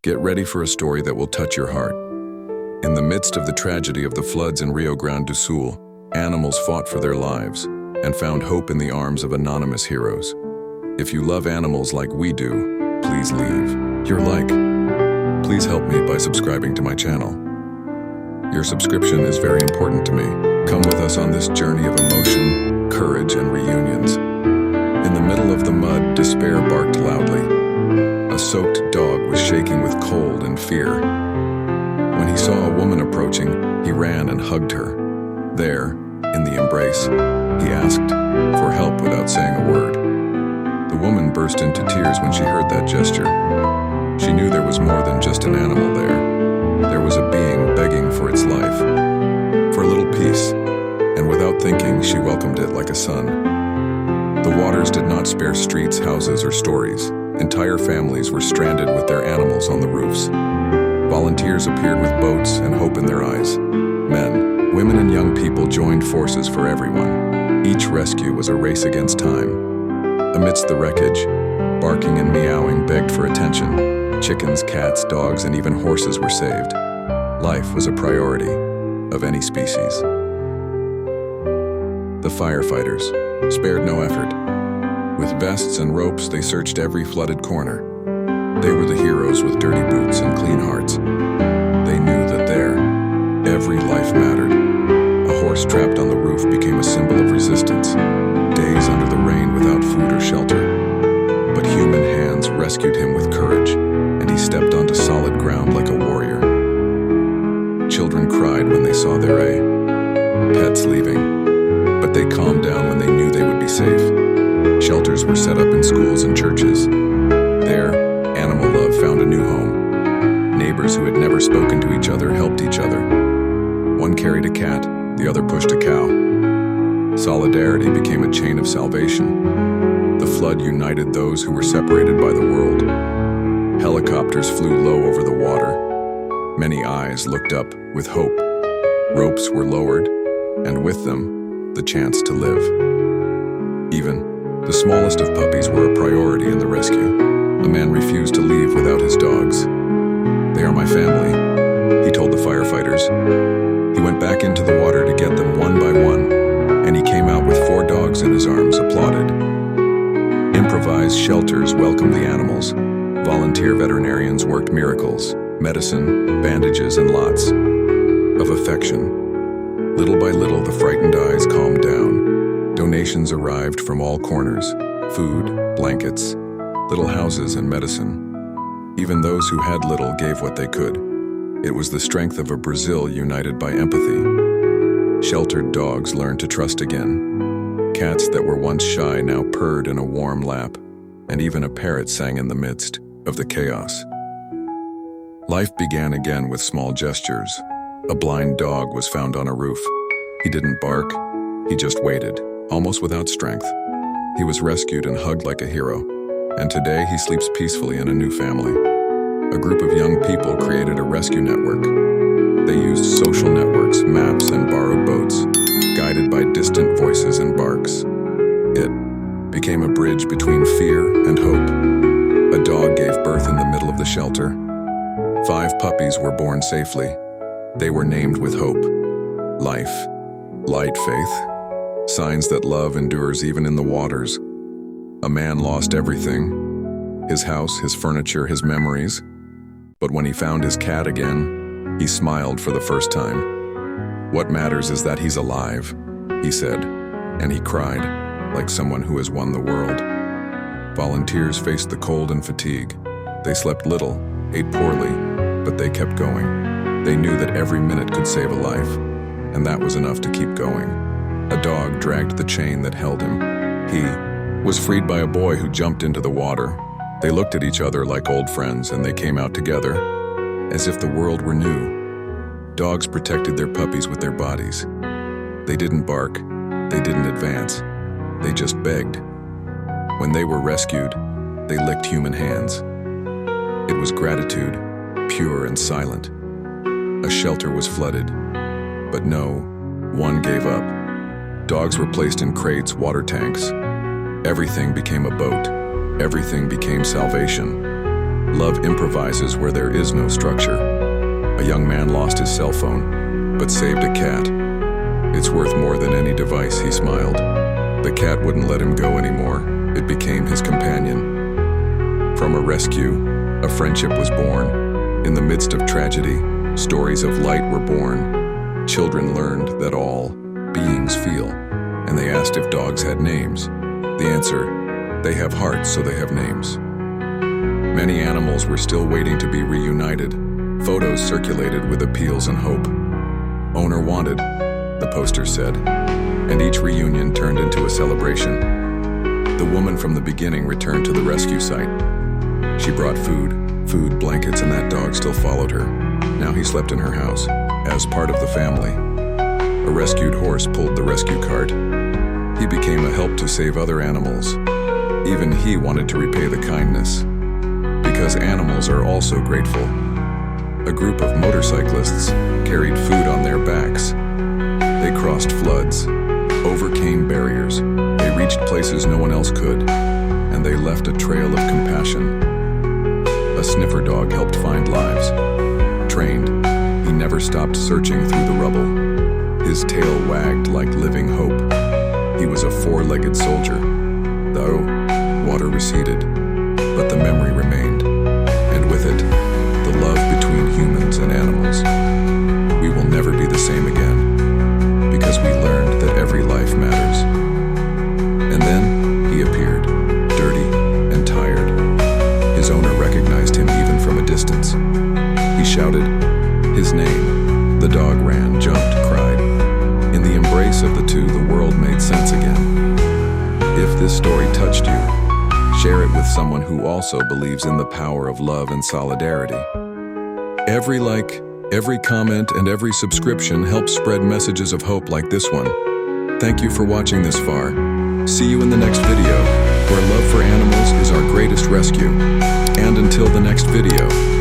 Get ready for a story that will touch your heart. In the midst of the tragedy of the floods in Rio Grande do Sul, animals fought for their lives and found hope in the arms of anonymous heroes. If you love animals like we do, please leave your like. Please help me by subscribing to my channel. Your subscription is very important to me. Come with us on this journey of emotion, courage, and reunions. In the middle of the mud, despair barked loudly. A soaked dog was shaking with cold and fear. When he saw a woman approaching, he ran and hugged her. There, in the embrace, he asked for help without saying a word. The woman burst into tears when she heard that gesture. She knew there was more than just an animal there. There was a being begging for its life, for a little peace, and without thinking, she welcomed it like a son. The waters did not spare streets, houses, or stories. Entire families were stranded with their animals on the roofs. Volunteers appeared with boats and hope in their eyes. Men, women, and young people joined forces for everyone. Each rescue was a race against time. Amidst the wreckage, barking and meowing begged for attention. Chickens, cats, dogs, and even horses were saved. Life was a priority of any species. The firefighters spared no effort. With vests and ropes, they searched every flooded corner. They were the heroes with dirty boots and clean hearts. They knew that there, every life mattered. A horse trapped on the roof became a symbol of resistance. Days under the rain without food or shelter. But human hands rescued him with courage, and he stepped onto solid ground like a warrior. Children cried when they saw their pets leaving, but they calmed down when they knew they would be safe. Shelters were set up in schools and churches. There, animal love found a new home. Neighbors who had never spoken to each other helped each other. One carried a cat, the other pushed a cow. Solidarity became a chain of salvation. The flood united those who were separated by the world. Helicopters flew low over the water. Many eyes looked up with hope. Ropes were lowered, and with them, the chance to live. Even the smallest of puppies were a priority in the rescue. A man refused to leave without his dogs. "They are my family," he told the firefighters. He went back into the water to get them one by one, and he came out with 4 dogs in his arms, applauded. Improvised shelters welcomed the animals. Volunteer veterinarians worked miracles, medicine, bandages, and lots of affection. Little by little, the frightened eyes calmed down. Donations arrived from all corners: food, blankets, little houses, and medicine. Even those who had little gave what they could. It was the strength of a Brazil united by empathy. Sheltered dogs learned to trust again. Cats that were once shy now purred in a warm lap, and even a parrot sang in the midst of the chaos. Life began again with small gestures. A blind dog was found on a roof. He didn't bark, he just waited, almost without strength. He was rescued and hugged like a hero, and today he sleeps peacefully in a new family. A group of young people created a rescue network. They used social networks, maps, and borrowed boats, guided by distant voices and barks. It became a bridge between fear and hope. A dog gave birth in the middle of the shelter. 5 puppies were born safely. They were named with hope, life, light, faith, signs that love endures even in the waters. A man lost everything: his house, his furniture, his memories. But when he found his cat again, he smiled for the first time. "What matters is that he's alive," he said, and he cried like someone who has won the world. Volunteers faced the cold and fatigue. They slept little, ate poorly, but they kept going. They knew that every minute could save a life, and that was enough to keep going. A dog dragged the chain that held him. He was freed by a boy who jumped into the water. They looked at each other like old friends, and they came out together, as if the world were new. Dogs protected their puppies with their bodies. They didn't bark, they didn't advance, they just begged. When they were rescued, they licked human hands. It was gratitude, pure and silent. A shelter was flooded, but no one gave up. Dogs were placed in crates, water tanks. Everything became a boat. Everything became salvation. Love improvises where there is no structure. A young man lost his cell phone, but saved a cat. It's worth more than any device, he smiled. The cat wouldn't let him go anymore. It became his companion. From a rescue, a friendship was born. In the midst of tragedy, stories of light were born. Children learned that all beings feel, and they asked if dogs had names. The answer, they have hearts, so they have names. Many animals were still waiting to be reunited. Photos circulated with appeals and hope. Owner wanted, the poster said, and each reunion turned into a celebration. The woman from the beginning returned to the rescue site. She brought food, blankets, and that dog still followed her. Now he slept in her house, as part of the family. A rescued horse pulled the rescue cart. He became a help to save other animals. Even he wanted to repay the kindness, because animals are also grateful. A group of motorcyclists carried food on their backs. They crossed floods, overcame barriers. They reached places no one else could, and they left a trail of compassion. A sniffer dog helped find lives. Trained, he never stopped searching through the rubble. His tail wagged like living hope. He was a four-legged soldier. Though water receded, but the memory remained, and with it, the love between humans and animals. We will never be the same again, because we learned that every life matters. And then he appeared, dirty and tired. His owner recognized him even from a distance. He shouted his name. The dog ran, jumped, cried. In the embrace of the two, the world made sense again. If this story touched you, share it with someone who also believes in the power of love and solidarity. Every like, every comment, and every subscription helps spread messages of hope like this one. Thank you for watching this far. See you in the next video, where love for animals is our greatest rescue. And until the next video.